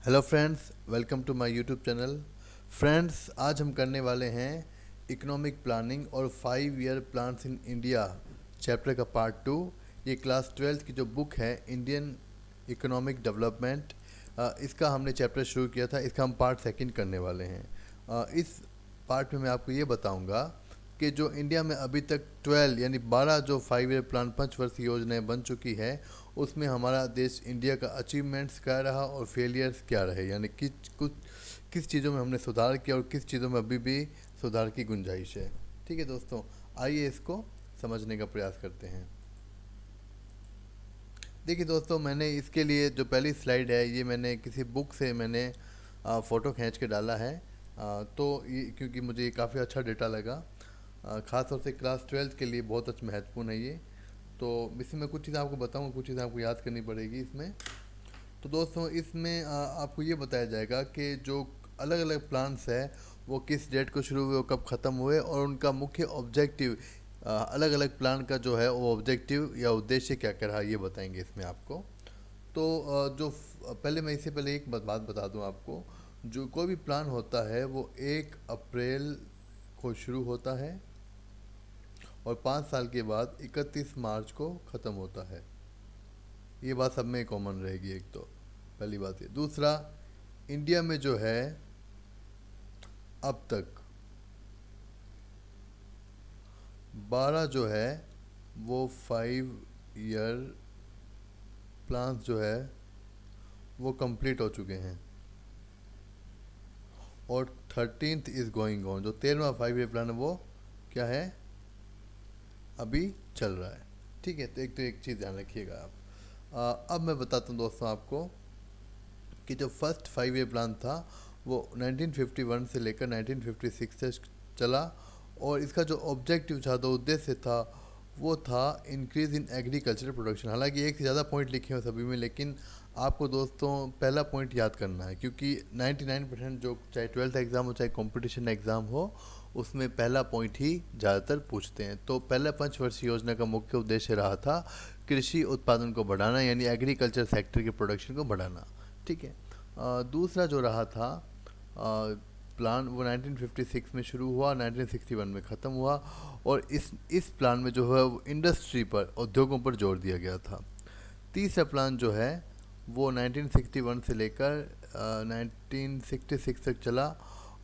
Hello friends, welcome to my YouTube channel. Friends, आज हम करने वाले हैं इकोनॉमिक प्लानिंग और 5 year plans in India chapter का पार्ट 2। ये क्लास 12th की जो बुक है इंडियन इकोनॉमिक डेवलपमेंट, इसका हमने चैप्टर शुरू किया था। इसका हम पार्ट सेकंड करने वाले हैं। इस पार्ट में मैं आपको ये बताऊंगा कि जो इंडिया में अभी तक 12 यानी 12 जो 5 ईयर प्लान पंचवर्षीय योजनाएं बन चुकी है, उसमें हमारा देश इंडिया का अचीवमेंट्स क्या रहा और फेलियर्स क्या रहे, यानी किस चीज़ों में हमने सुधार किया और किस चीज़ों में अभी भी सुधार की गुंजाइश है। ठीक है दोस्तों, आइए इसको समझने का प्रयास करते हैं। देखिए दोस्तों, मैंने इसके लिए जो पहली स्लाइड है ये मैंने किसी बुक से मैंने फ़ोटो खींच के डाला है। तो ये क्योंकि मुझे ये काफ़ी अच्छा डेटा लगा, ख़ास तौर से क्लास 12th के लिए बहुत अच्छा महत्वपूर्ण है ये। तो इसमें कुछ चीज़ें आपको बताऊंगा, कुछ चीज़ें आपको याद करनी पड़ेगी इसमें। तो दोस्तों, इसमें आपको ये बताया जाएगा कि जो अलग अलग प्लान्स है वो किस डेट को शुरू हुए और कब ख़त्म हुए, और उनका मुख्य ऑब्जेक्टिव, अलग अलग प्लान का जो है वो ऑब्जेक्टिव या उद्देश्य क्या क्या रहा, ये बताएंगे इसमें आपको। तो पहले मैं इससे पहले एक बात बता दूं आपको। जो कोई भी प्लान होता है वो 1 अप्रैल को शुरू होता है और 5 साल के बाद 31 मार्च को ख़त्म होता है। ये बात सब में कॉमन रहेगी। एक तो पहली बात ये। दूसरा, इंडिया में जो है अब तक 12 जो है वो 5 ईयर प्लान्स जो है वो कंप्लीट हो चुके हैं और 13th इज़ गोइंग ऑन। जो 13वां 5 ईयर प्लान है वो क्या है, अभी चल रहा है। ठीक है, तो एक चीज़ ध्यान रखिएगा आप। अब मैं बताता हूँ दोस्तों आपको कि जो फर्स्ट 5 ईयर प्लान था वो 1951 से लेकर 1956 तक चला, और इसका जो ऑब्जेक्टिव था, जो उद्देश्य था, वो था इंक्रीज इन एग्रीकल्चर प्रोडक्शन। हालांकि एक से ज़्यादा पॉइंट लिखे हैं सभी में, लेकिन आपको दोस्तों पहला पॉइंट याद करना है, क्योंकि 99% जो चाहे 12th एग्ज़ाम हो चाहे कंपटीशन एग्ज़ाम हो, उसमें पहला पॉइंट ही ज़्यादातर पूछते हैं। तो पहला पंचवर्षीय योजना का मुख्य उद्देश्य रहा था कृषि उत्पादन को बढ़ाना, यानी एग्रीकल्चर सेक्टर के प्रोडक्शन को बढ़ाना। ठीक है। दूसरा जो रहा था प्लान, वो 1956 में शुरू हुआ, 1961 में ख़त्म हुआ, और इस प्लान में जो है वो इंडस्ट्री पर, उद्योगों पर जोर दिया गया था। तीसरा प्लान जो है वो 1961 से लेकर 1966 तक चला,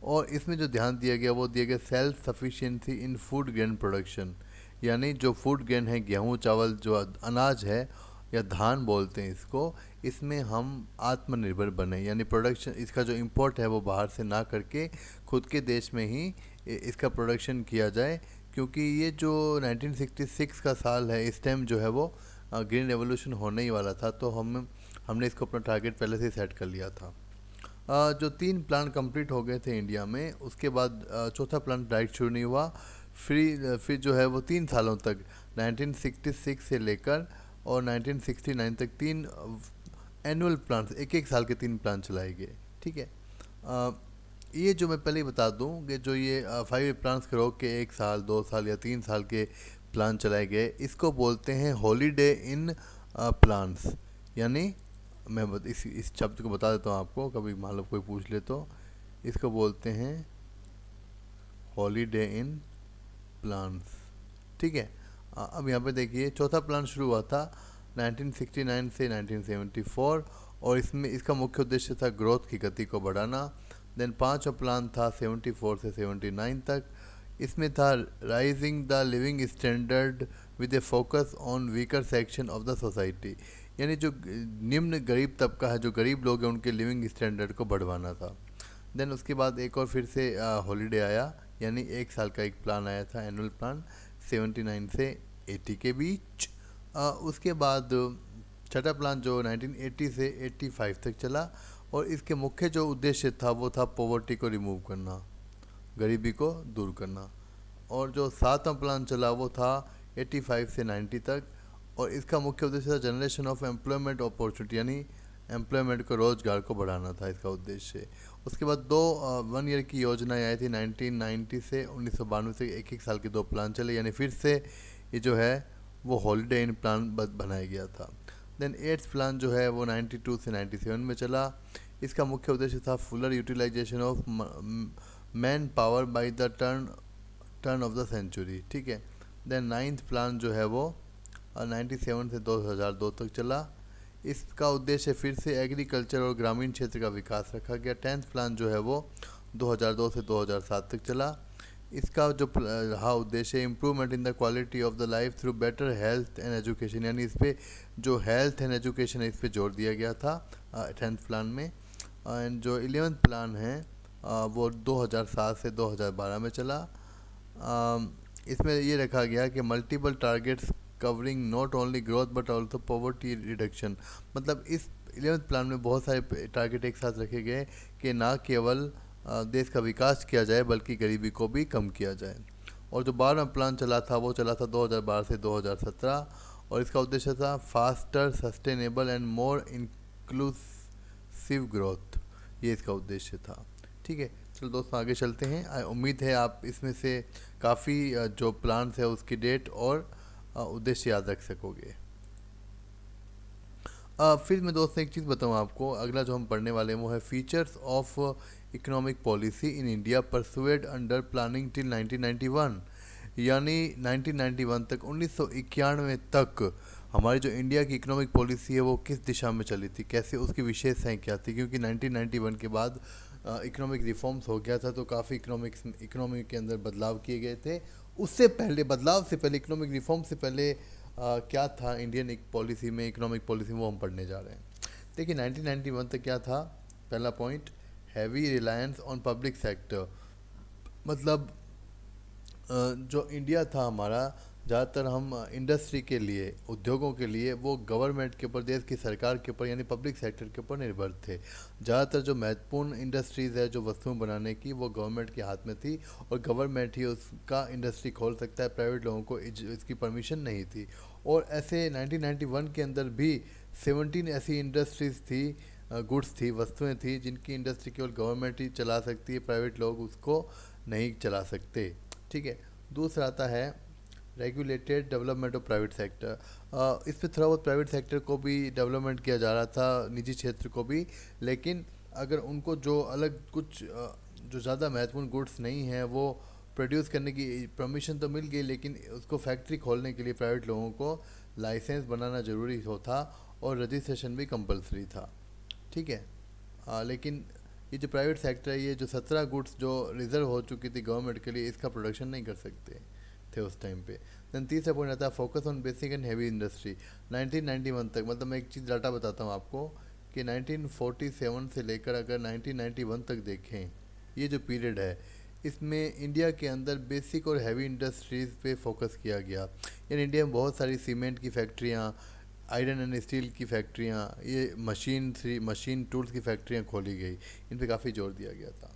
और इसमें जो ध्यान दिया गया वो दिया गया सेल्फ सफिशिएंसी इन फूड ग्रेन प्रोडक्शन, यानी जो फूड ग्रेन है, गेहूँ चावल जो अनाज है या धान बोलते हैं इसको, इसमें हम आत्मनिर्भर बने, यानी प्रोडक्शन इसका जो इंपोर्ट है वो बाहर से ना करके खुद के देश में ही इसका प्रोडक्शन किया जाए। क्योंकि ये जो 1966 का साल है, इस टाइम जो है वो ग्रीन रेवोल्यूशन होने ही वाला था, तो हमने इसको अपना टारगेट पहले से ही सेट कर लिया था। जो 3 प्लान कंप्लीट हो गए थे इंडिया में, उसके बाद चौथा प्लान डायरेक्ट शुरू नहीं हुआ। फिर जो है वो 3 सालों तक 1966 से लेकर और 1969 तक 3 एनुअल प्लान, एक एक साल के 3 प्लान चलाए गए। ठीक है। अ, ये जो मैं पहले ही बता दूं कि जो ये 5 ईयर प्लान्स के रोक के 1 साल 2 साल या 3 साल के प्लान चलाए गए, इसको बोलते हैं हॉलीडे इन प्लान्स। यानी मैं इस शब्द को बता देता हूँ आपको, कभी मान लो कोई पूछ ले तो। इसको बोलते हैं हॉलीडे इन प्लान्स। ठीक है। अब यहाँ पे देखिए, चौथा प्लान शुरू हुआ था 1969 से 1974, और इसमें इसका मुख्य उद्देश्य था ग्रोथ की गति को बढ़ाना। देन पांचवा प्लान था 74 से 79 तक। इसमें था rising the living standard with A focus on weaker section of the society, यानी जो निम्न गरीब तबका है, जो गरीब लोग हैं, उनके लिविंग स्टैंडर्ड को बढ़वाना था। देन उसके बाद एक और फिर से हॉलीडे आया, यानी 1 साल का एक प्लान आया था, एनुअल प्लान 79 से 80 के बीच। उसके बाद छठा प्लान जो 1980 से 85 तक चला, और इसके मुख्य जो उद्देश्य था वो था पॉवर्टी को रिमूव करना, गरीबी को दूर करना। और जो सातवां प्लान चला वो था 85 से 90 तक, और इसका मुख्य उद्देश्य था जनरेशन ऑफ एम्प्लॉयमेंट अपॉर्चुनिटी, यानी एम्प्लॉयमेंट को, रोजगार को बढ़ाना था इसका उद्देश्य। उसके बाद 1 ईयर की योजनाएं आई थी 1990 से 1992 से, एक एक साल के 2 प्लान चले, यानी फिर से ये जो है वो हॉलीडे इन प्लान बनाया गया था। देन 8th प्लान जो है वो 92 से 97 में चला। इसका मुख्य उद्देश्य था fuller utilization of man power by the turn of the century, ठीक है। देन नाइन्थ प्लान जो है वो 97 से 2002 तक चला। इसका उद्देश्य फिर से एग्रीकल्चर और ग्रामीण क्षेत्र का विकास रखा गया। 10th प्लान जो है वो 2002 से 2007 तक चला। इसका जो रहा उद्देश्य improvement in the quality of the life through better health and education, यानी इस पर जो हेल्थ एंड एजुकेशन है इस पर जोर दिया गया था 10th प्लान में। एंड जो 11th प्लान है वो 2007 से 2012 में चला। इसमें ये रखा गया कि multiple targets covering not only growth but also poverty reduction, मतलब इस 11th प्लान में बहुत सारे टारगेट एक साथ रखे गए कि ना केवल देश का विकास किया जाए बल्कि गरीबी को भी कम किया जाए। और जो 12वां प्लान चला था वो चला था 2012 से 2017 और इसका उद्देश्य था faster sustainable and more inclusive growth, ये इसका उद्देश्य था, ठीक है। चलो दोस्तों आगे चलते हैं। उम्मीद है आप इसमें से काफ़ी जो प्लान्स है उसकी डेट और उद्देश्य याद रख सकोगे। फिर मैं दोस्तों एक चीज़ बताऊँ आपको, अगला जो हम पढ़ने वाले हैं वो है features of economic policy in India persuade under planning till 1991, यानी 1991 तक 1991 तक हमारी जो इंडिया की इकोनॉमिक पॉलिसी है वो किस दिशा में चली थी, कैसे उसकी विशेषताएं क्या थी, क्योंकि 1991 के बाद इकोनॉमिक रिफॉर्म्स हो गया था तो काफ़ी इकोनॉमी के अंदर बदलाव किए गए थे। उससे पहले बदलाव से पहले इकोनॉमिक रिफॉर्म से पहले क्या था इंडियन एक पॉलिसी में, इकोनॉमिक पॉलिसी में, वो हम पढ़ने जा रहे हैं। देखिए 1991 तक क्या था, पहला point heavy reliance on public sector, मतलब जो इंडिया था हमारा ज़्यादातर हम इंडस्ट्री के लिए, उद्योगों के लिए वो गवर्नमेंट के ऊपर, देश की सरकार के ऊपर यानी पब्लिक सेक्टर के ऊपर निर्भर थे। ज़्यादातर जो महत्वपूर्ण इंडस्ट्रीज़ है जो वस्तुएं बनाने की वो गवर्नमेंट के हाथ में थी और गवर्नमेंट ही उसका इंडस्ट्री खोल सकता है, प्राइवेट लोगों को इसकी परमिशन नहीं थी। और ऐसे 1991 के अंदर भी 17 ऐसी इंडस्ट्रीज़ थी, गुड्स थी, वस्तुएँ थी जिनकी इंडस्ट्री केवल गवर्नमेंट ही चला सकती है, प्राइवेट लोग उसको नहीं चला सकते, ठीक है। दूसरा आता है regulated development of private sector. इस पर थोड़ा बहुत प्राइवेट सेक्टर को भी डेवलपमेंट किया जा रहा था, निजी क्षेत्र को भी, लेकिन अगर उनको जो अलग कुछ जो ज़्यादा महत्वपूर्ण गुड्स नहीं हैं वो प्रोड्यूस करने की परमिशन तो मिल गई, लेकिन उसको फैक्ट्री खोलने के लिए प्राइवेट लोगों को लाइसेंस बनाना ज़रूरी था और रजिस्ट्रेशन भी कंपलसरी था, ठीक है। लेकिन ये जो प्राइवेट सेक्टर है, ये जो 17 गुड्स जो रिजर्व हो चुकी थी गवर्नमेंट के लिए, इसका प्रोडक्शन नहीं कर सकते थे उस टाइम पे। देन तीसरा पॉइंट आता है focus on basic and heavy industry. 1991 तक, मतलब मैं एक चीज़ डाटा बताता हूँ आपको कि 1947 से लेकर अगर 1991 तक देखें, ये जो पीरियड है इसमें इंडिया के अंदर बेसिक और हैवी इंडस्ट्रीज़ पे फोकस किया गया। यानी इंडिया में बहुत सारी सीमेंट की फैक्ट्रियाँ, आयरन एंड स्टील की फैक्ट्रियाँ, ये मशीन टूल्स की फैक्ट्रियाँ खोली गई, इन पे काफ़ी जोर दिया गया था।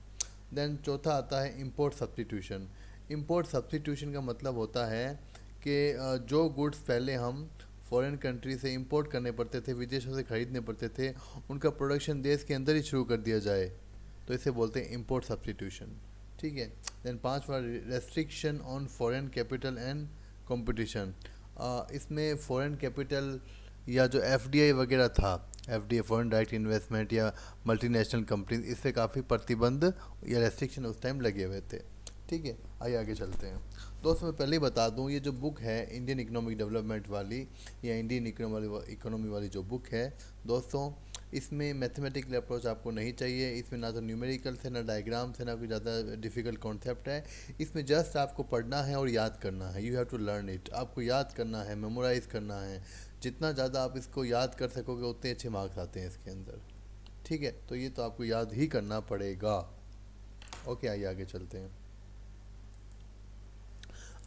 देन चौथा आता है इंपोर्ट सब्स्टिट्यूशन। इंपोर्ट सब्स्टिट्यूशन का मतलब होता है कि जो गुड्स पहले हम फॉरेन कंट्री से इंपोर्ट करने पड़ते थे, विदेशों से ख़रीदने पड़ते थे, उनका प्रोडक्शन देश के अंदर ही शुरू कर दिया जाए, तो इसे बोलते हैं इंपोर्ट सब्स्टिट्यूशन, ठीक है। देन पांचवा restriction on foreign capital and competition. इसमें फॉरेन कैपिटल या जो एफडीआई वगैरह था, एफडीआई फॉरेन डायरेक्ट इन्वेस्टमेंट या मल्टीनेशनल कंपनीज, इससे काफ़ी प्रतिबंध या रेस्ट्रिक्शन उस टाइम लगे हुए थे, ठीक है। आइए आगे चलते हैं। दोस्तों मैं पहले ही बता दूं, ये जो बुक है इंडियन इकोनॉमिक डेवलपमेंट वाली या इंडियन इकोनॉमी वाली जो बुक है दोस्तों, इसमें मैथमेटिकल अप्रोच आपको नहीं चाहिए। इसमें ना तो न्यूमेरिकल्स है, ना डायग्राम्स है, ना कोई ज़्यादा डिफ़िकल्ट कॉन्सेप्ट है। इसमें जस्ट आपको पढ़ना है और याद करना है, you have to learn it. आपको याद करना है, मेमोराइज़ करना है। जितना ज़्यादा आप इसको याद कर सकोगे उतने अच्छे मार्क्स आते हैं इसके अंदर, ठीक है। तो ये तो आपको याद ही करना पड़ेगा। ओके, आइए आगे चलते हैं।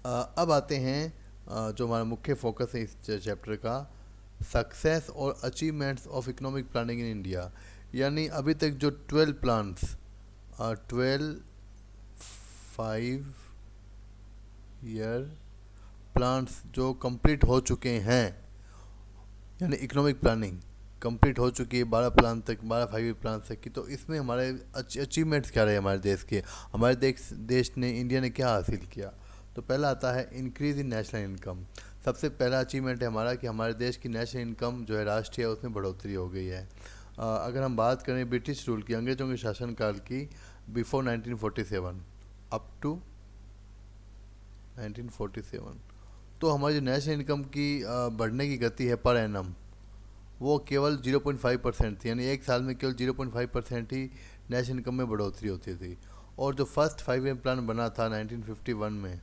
अब आते हैं जो हमारा मुख्य फोकस है इस चैप्टर का, सक्सेस और achievements of economic planning in India. यानी अभी तक जो 12 प्लान्स, 12 5 ईयर प्लान्स जो कंप्लीट हो चुके हैं, यानी इकोनॉमिक प्लानिंग कंप्लीट हो चुकी है 12 प्लान तक, 12 5 प्लान तक की। तो इसमें हमारे अचीवमेंट्स क्या रहे हमारे देश के, हमारे देश ने, इंडिया ने क्या हासिल किया। तो पहला आता है इंक्रीज़ इन नेशनल इनकम। सबसे पहला अचीवमेंट है हमारा कि हमारे देश की नेशनल इनकम जो है, राष्ट्रीय, उसमें बढ़ोतरी हो गई है। अगर हम बात करें ब्रिटिश रूल की, अंग्रेजों के शासनकाल की, बिफोर 1947 अप टू 1947, तो हमारी जो नेशनल इनकम की बढ़ने की गति है पर एनम, वो केवल 0.5% थी, यानी एक साल में केवल 0.5% ही नेशनल इनकम में बढ़ोतरी होती थी। और जो फर्स्ट 5 ईयर प्लान बना था 1951 में,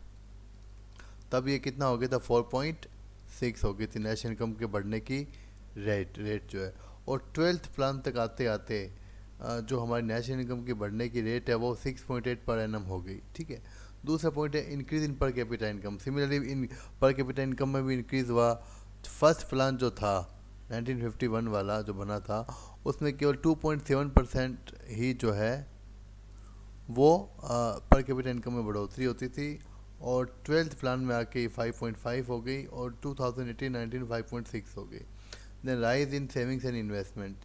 तब ये कितना हो गया था, 4.6 हो गई थी नेशनल इनकम के बढ़ने की रेट जो है। और 12th प्लान तक आते आते जो हमारी नेशनल इनकम की बढ़ने की रेट है वो 6.8 पर एनम हो गई। ठीक है। दूसरा पॉइंट है increase in per capita income. Similarly in per capita income में भी इंक्रीज हुआ। फर्स्ट प्लान जो था 1951 वाला जो बना था, उसमें केवल 2.7% ही जो है वो पर कैपिटा इनकम में बढ़ोतरी होती थी। और 12th प्लान में आके 5.5 हो गई, और 2018-19 5.6 हो गई। Then rise in savings and investment,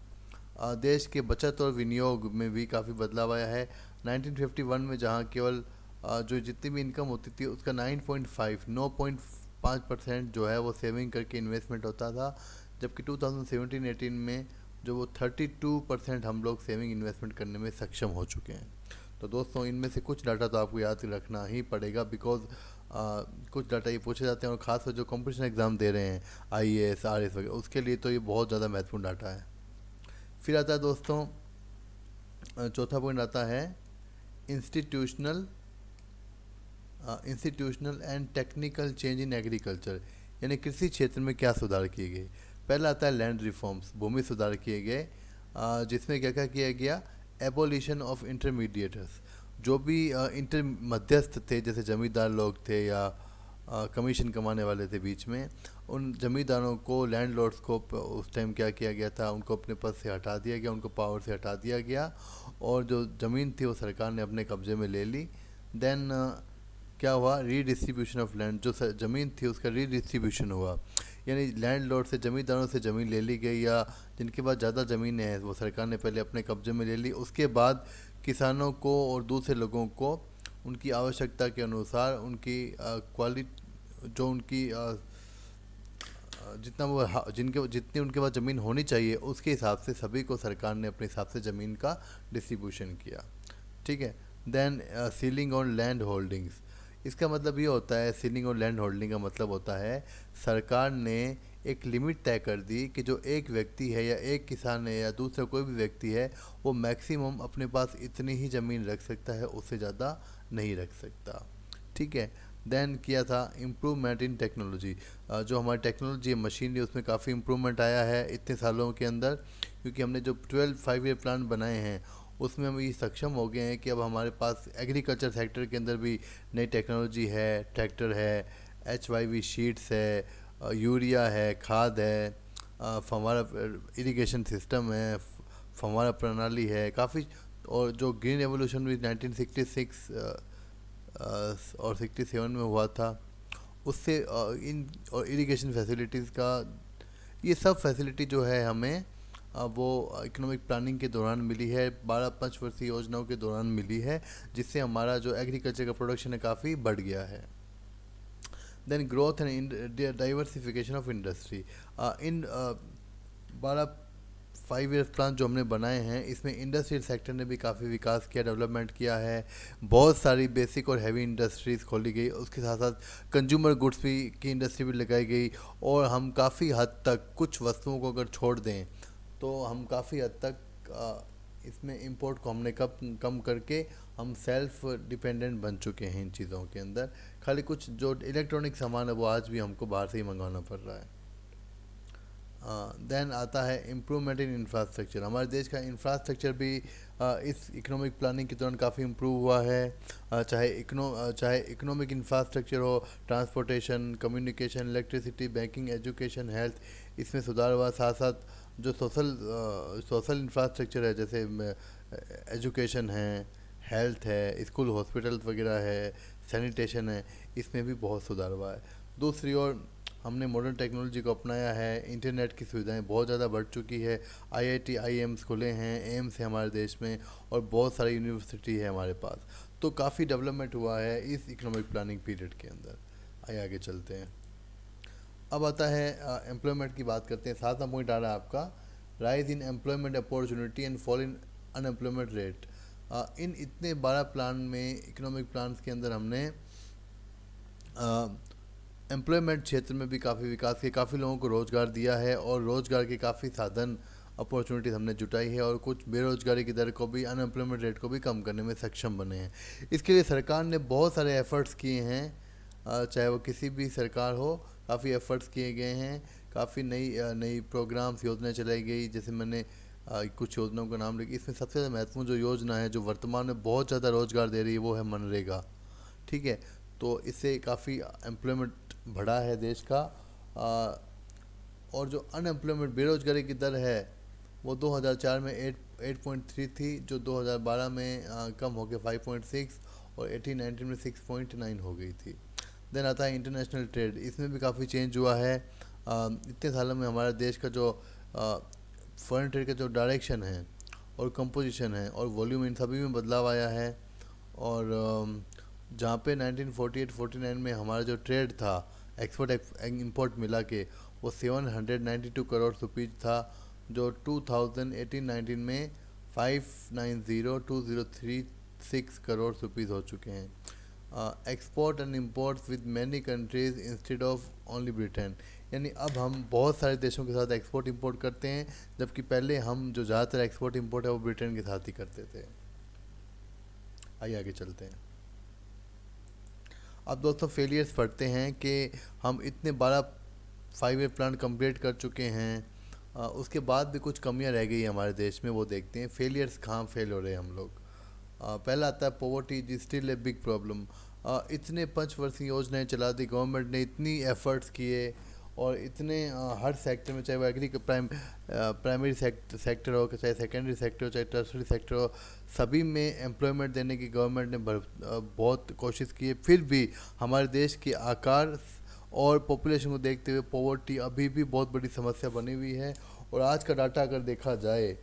देश के बचत और विनियोग में भी काफ़ी बदलाव आया है। 1951 में जहाँ केवल जो जितनी भी इनकम होती थी उसका 9.5% जो है वो सेविंग करके इन्वेस्टमेंट होता था, जबकि 2017-18 में जो वो 32% हम लोग सेविंग इन्वेस्टमेंट करने में सक्षम हो चुके हैं। तो दोस्तों इनमें से कुछ डाटा तो आपको याद रखना ही पड़ेगा, बिकॉज कुछ डाटा ये पूछे जाते हैं, और ख़ासकर जो कंपटीशन एग्ज़ाम दे रहे हैं IAS RS वगैरह, उसके लिए तो ये बहुत ज़्यादा महत्वपूर्ण डाटा है। फिर आता है दोस्तों चौथा पॉइंट आता है institutional institutional and technical change in agriculture, यानी कृषि क्षेत्र में क्या सुधार किए गए। पहला आता है लैंड रिफॉर्म्स, भूमि सुधार किए गए, जिसमें क्या क्या किया गया, एबोलिशन ऑफ इंटरमीडिएटर्स, जो भी इंटर मध्यस्थ थे, जैसे जमींदार लोग थे या कमीशन कमाने वाले थे बीच में, उन जमींदारों को, लैंडलॉर्ड्स को उस टाइम क्या किया गया था, उनको अपने पद से हटा दिया गया, उनको पावर से हटा दिया गया, और जो ज़मीन थी वो सरकार ने अपने कब्जे में ले ली। देन क्या हुआ, रीडिस्ट्रीब्यूशन ऑफ लैंड, जो ज़मीन थी उसका रीडिस्ट्रीब्यूशन हुआ, यानी लैंडलॉर्ड से, ज़मींदारों से ज़मीन ले ली गई, या जिनके पास ज़्यादा ज़मीनें हैं वो सरकार ने पहले अपने कब्जे में ले ली। उसके बाद किसानों को और दूसरे लोगों को उनकी आवश्यकता के अनुसार उनकी क्वालिटी, जो उनकी जितना वो जिनके जितनी उनके पास ज़मीन होनी चाहिए उसके हिसाब से सभी को सरकार ने अपने हिसाब से ज़मीन का डिस्ट्रीब्यूशन किया। ठीक है। Then ceiling on land holdings, इसका मतलब ये होता है, सीलिंग और लैंड होल्डिंग का मतलब होता है सरकार ने एक लिमिट तय कर दी कि जो एक व्यक्ति है या एक किसान है या दूसरा कोई भी व्यक्ति है, वो मैक्सिमम अपने पास इतनी ही ज़मीन रख सकता है, उससे ज़्यादा नहीं रख सकता। ठीक है। देन किया था इम्प्रूवमेंट इन टेक्नोलॉजी, जो हमारी टेक्नोलॉजी है, मशीनरी, उसमें काफ़ी इम्प्रूवमेंट आया है इतने सालों के अंदर, क्योंकि हमने जो 12 5 ईयर प्लान बनाए हैं उसमें हम ये सक्षम हो गए हैं कि अब हमारे पास एग्रीकल्चर सेक्टर के अंदर भी नई टेक्नोलॉजी है, ट्रैक्टर है, HYV शीट्स है, यूरिया है, खाद है, फव्वारा इरिगेशन सिस्टम है, फव्वारा प्रणाली है काफ़ी। और जो ग्रीन रेवोल्यूशन भी 1966 और 67 में हुआ था, उससे इन और इरिगेशन फैसिलिटीज़ का, ये सब फैसिलिटी जो है हमें वो इकोनॉमिक प्लानिंग के दौरान मिली है, 12 पंचवर्षीय योजनाओं के दौरान मिली है, जिससे हमारा जो एग्रीकल्चर का प्रोडक्शन है काफ़ी बढ़ गया है। Then growth and diversification of industry, in 12 5 year plan जो हमने बनाए हैं, इसमें इंडस्ट्रियल सेक्टर ने भी काफ़ी विकास किया, डेवलपमेंट किया है, बहुत सारी बेसिक और हैवी इंडस्ट्रीज़ खोली गई, उसके साथ साथ कंज्यूमर गुड्स भी की इंडस्ट्री भी लगाई गई, और हम काफ़ी हद तक कुछ वस्तुओं को अगर छोड़ दें तो हम काफ़ी हद तक इसमें इंपोर्ट को हमने कम करके हम सेल्फ डिपेंडेंट बन चुके हैं इन चीज़ों के अंदर। खाली कुछ जो इलेक्ट्रॉनिक सामान है वो आज भी हमको बाहर से ही मंगवाना पड़ रहा है। देन आता है इम्प्रूवमेंट इन इंफ्रास्ट्रक्चर, हमारे देश का इंफ्रास्ट्रक्चर भी इस इकोनॉमिक प्लानिंग के दौरान काफ़ी इम्प्रूव हुआ है, चाहे इकोनॉमिक इंफ्रास्ट्रक्चर हो, transportation, communication, electricity, banking, education, health, इसमें सुधार हुआ। साथ साथ जो सोशल इंफ्रास्ट्रक्चर है, जैसे एजुकेशन है, हेल्थ है, स्कूल हॉस्पिटल्स वगैरह है, सैनिटेशन है, इसमें भी बहुत सुधार हुआ है। दूसरी ओर हमने मॉडर्न टेक्नोलॉजी को अपनाया है, इंटरनेट की सुविधाएं बहुत ज़्यादा बढ़ चुकी है, IIT IIMs खुले हैं, एम्स है हमारे देश में, और बहुत सारी यूनिवर्सिटी है हमारे पास। तो काफ़ी डेवलपमेंट हुआ है इस इकोनॉमिक प्लानिंग पीरियड के अंदर। आइए आगे चलते हैं। अब आता है एम्प्लॉयमेंट की बात करते हैं। सातवां पॉइंट आ रहा है आपका rise in employment opportunity and fall in unemployment rate. इन इतने 12 प्लान में, इकोनॉमिक प्लान्स के अंदर हमने एम्प्लॉयमेंट क्षेत्र में भी काफ़ी विकास किया, काफ़ी लोगों को रोज़गार दिया है और रोज़गार के काफ़ी साधन अपॉर्चुनिटीज़ हमने जुटाई है और कुछ बेरोज़गारी की दर को भी, अनएम्प्लॉयमेंट रेट को भी कम करने में सक्षम बने हैं। इसके लिए सरकार ने बहुत सारे एफ़र्ट्स किए हैं, चाहे वो किसी भी सरकार हो, काफ़ी एफ़र्ट्स किए गए हैं, काफ़ी नई प्रोग्राम्स, योजनाएं चलाई गई। जैसे मैंने कुछ योजनाओं का नाम लिखा, इसमें सबसे ज़्यादा महत्वपूर्ण जो योजना है जो वर्तमान में बहुत ज़्यादा रोज़गार दे रही है वो है मनरेगा। ठीक है, तो इससे काफ़ी एम्प्लॉयमेंट बढ़ा है देश का। और जो अनएम्प्लॉयमेंट, बेरोजगारी की दर है वो 2004 में 8.3 थी, जो 2012 में कम हो के 5.6 और 18-19 में 6.9 हो गई थी। देन आता है इंटरनेशनल ट्रेड, इसमें भी काफ़ी चेंज हुआ है। इतने सालों में हमारे देश का जो फॉरेन ट्रेड का जो डायरेक्शन है और कंपोजिशन है और वॉल्यूम, इन सभी में बदलाव आया है। और जहाँ पे 1948-49 में हमारा जो ट्रेड था, एक्सपोर्ट इंपोर्ट मिला के, वो 792 करोड़ रुपीज़ था, जो 2018-19 में 590,2036 करोड़ रुपीज़ हो चुके हैं। Export and imports with many countries instead of only Britain, यानी अब हम बहुत सारे देशों के साथ एक्सपोर्ट इंपोर्ट करते हैं, जबकि पहले हम जो ज़्यादातर एक्सपोर्ट इंपोर्ट है वो ब्रिटेन के साथ ही करते थे। आइए आगे चलते हैं। अब दोस्तों फेलियर्स पढ़ते हैं कि हम इतने 12 5 ईयर प्लान कंप्लीट कर चुके हैं, उसके बाद भी कुछ कमियां रह गई हैं हमारे देश में, वो देखते हैं फेलियर्स कहाँ फेल हो रहे हैं हम लोग। पहला आता है poverty is still a big problem. इतने पंचवर्षीय योजनाएं चला दी गवर्नमेंट ने, इतनी एफर्ट्स किए और इतने हर सेक्टर में, चाहे वो प्राइमरी सेक्टर हो, चाहे सेकेंडरी सेक्टर हो, चाहे टर्सरी सेक्टर हो, सभी में एम्प्लॉयमेंट देने की गवर्नमेंट ने बहुत कोशिश की है। फिर भी हमारे देश के आकार और पॉपुलेशन को देखते हुए पॉवर्टी अभी भी बहुत बड़ी समस्या बनी हुई है। और आज का डाटा अगर देखा जाए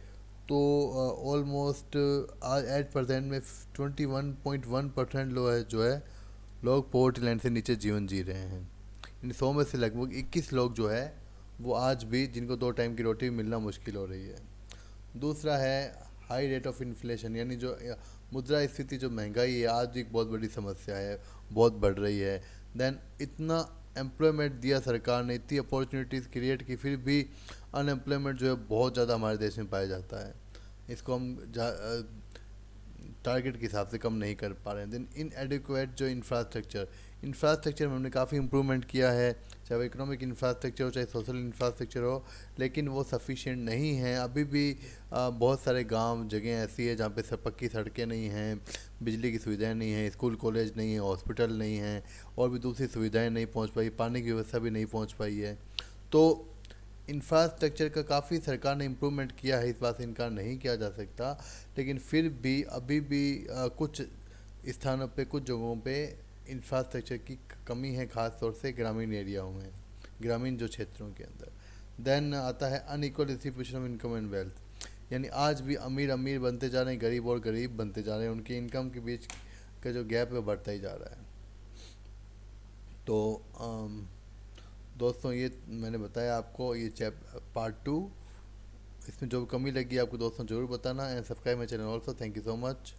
तो ऑलमोस्ट आज एट परसेंट में 21.1% लोग है जो है लोग पॉवर्टी लाइन से नीचे जीवन जी रहे हैं। इन 100 में से लगभग 21 लोग जो है वो आज भी, जिनको 2 टाइम की रोटी मिलना मुश्किल हो रही है। दूसरा है हाई रेट ऑफ इन्फ्लेशन, यानी जो मुद्रा स्फीति, जो महंगाई है, आज भी एक बहुत बड़ी समस्या है, बहुत बढ़ रही है। देन इतना एम्प्लॉयमेंट दिया सरकार ने, इतनी अपॉर्चुनिटीज़ क्रिएट की, फिर भी अनएम्प्लॉयमेंट जो है बहुत ज़्यादा हमारे देश में पाया जाता है। इसको हम टारगेट के हिसाब से कम नहीं कर पा रहे हैं। देन इनएडिक्वेट जो इंफ्रास्ट्रक्चर में हमने काफ़ी इंप्रूवमेंट किया है, चाहे वो इकोनॉमिक इंफ्रास्ट्रक्चर हो, चाहे सोशल इंफ्रास्ट्रक्चर हो, लेकिन वो सफिशिएंट नहीं है। अभी भी बहुत सारे गांव, जगह ऐसी है जहाँ पे पक्की सड़कें नहीं हैं, बिजली की सुविधाएं नहीं हैं, स्कूल कॉलेज नहीं है, हॉस्पिटल नहीं है, और भी दूसरी सुविधाएं नहीं पहुँच पाई, पानी की व्यवस्था भी नहीं पहुँच पाई है। तो इंफ्रास्ट्रक्चर का काफ़ी सरकार ने इम्प्रूवमेंट किया है, इस बात से इनकार नहीं किया जा सकता, लेकिन फिर भी अभी भी कुछ स्थानों पे, कुछ जगहों पे इंफ्रास्ट्रक्चर की कमी है, ख़ास तौर से ग्रामीण एरियाओं में, ग्रामीण जो क्षेत्रों के अंदर। देन आता है unequal distribution of income and wealth, यानी आज भी अमीर अमीर बनते जा रहे हैं, गरीब और गरीब बनते जा रहे हैं, उनकी इनकम के बीच का जो गैप है बढ़ता ही जा रहा है। तो दोस्तों ये मैंने बताया आपको, ये पार्ट 2, इसमें जो कमी लगी आपको दोस्तों ज़रूर बताना, and subscribe my channel also. Thank you so much.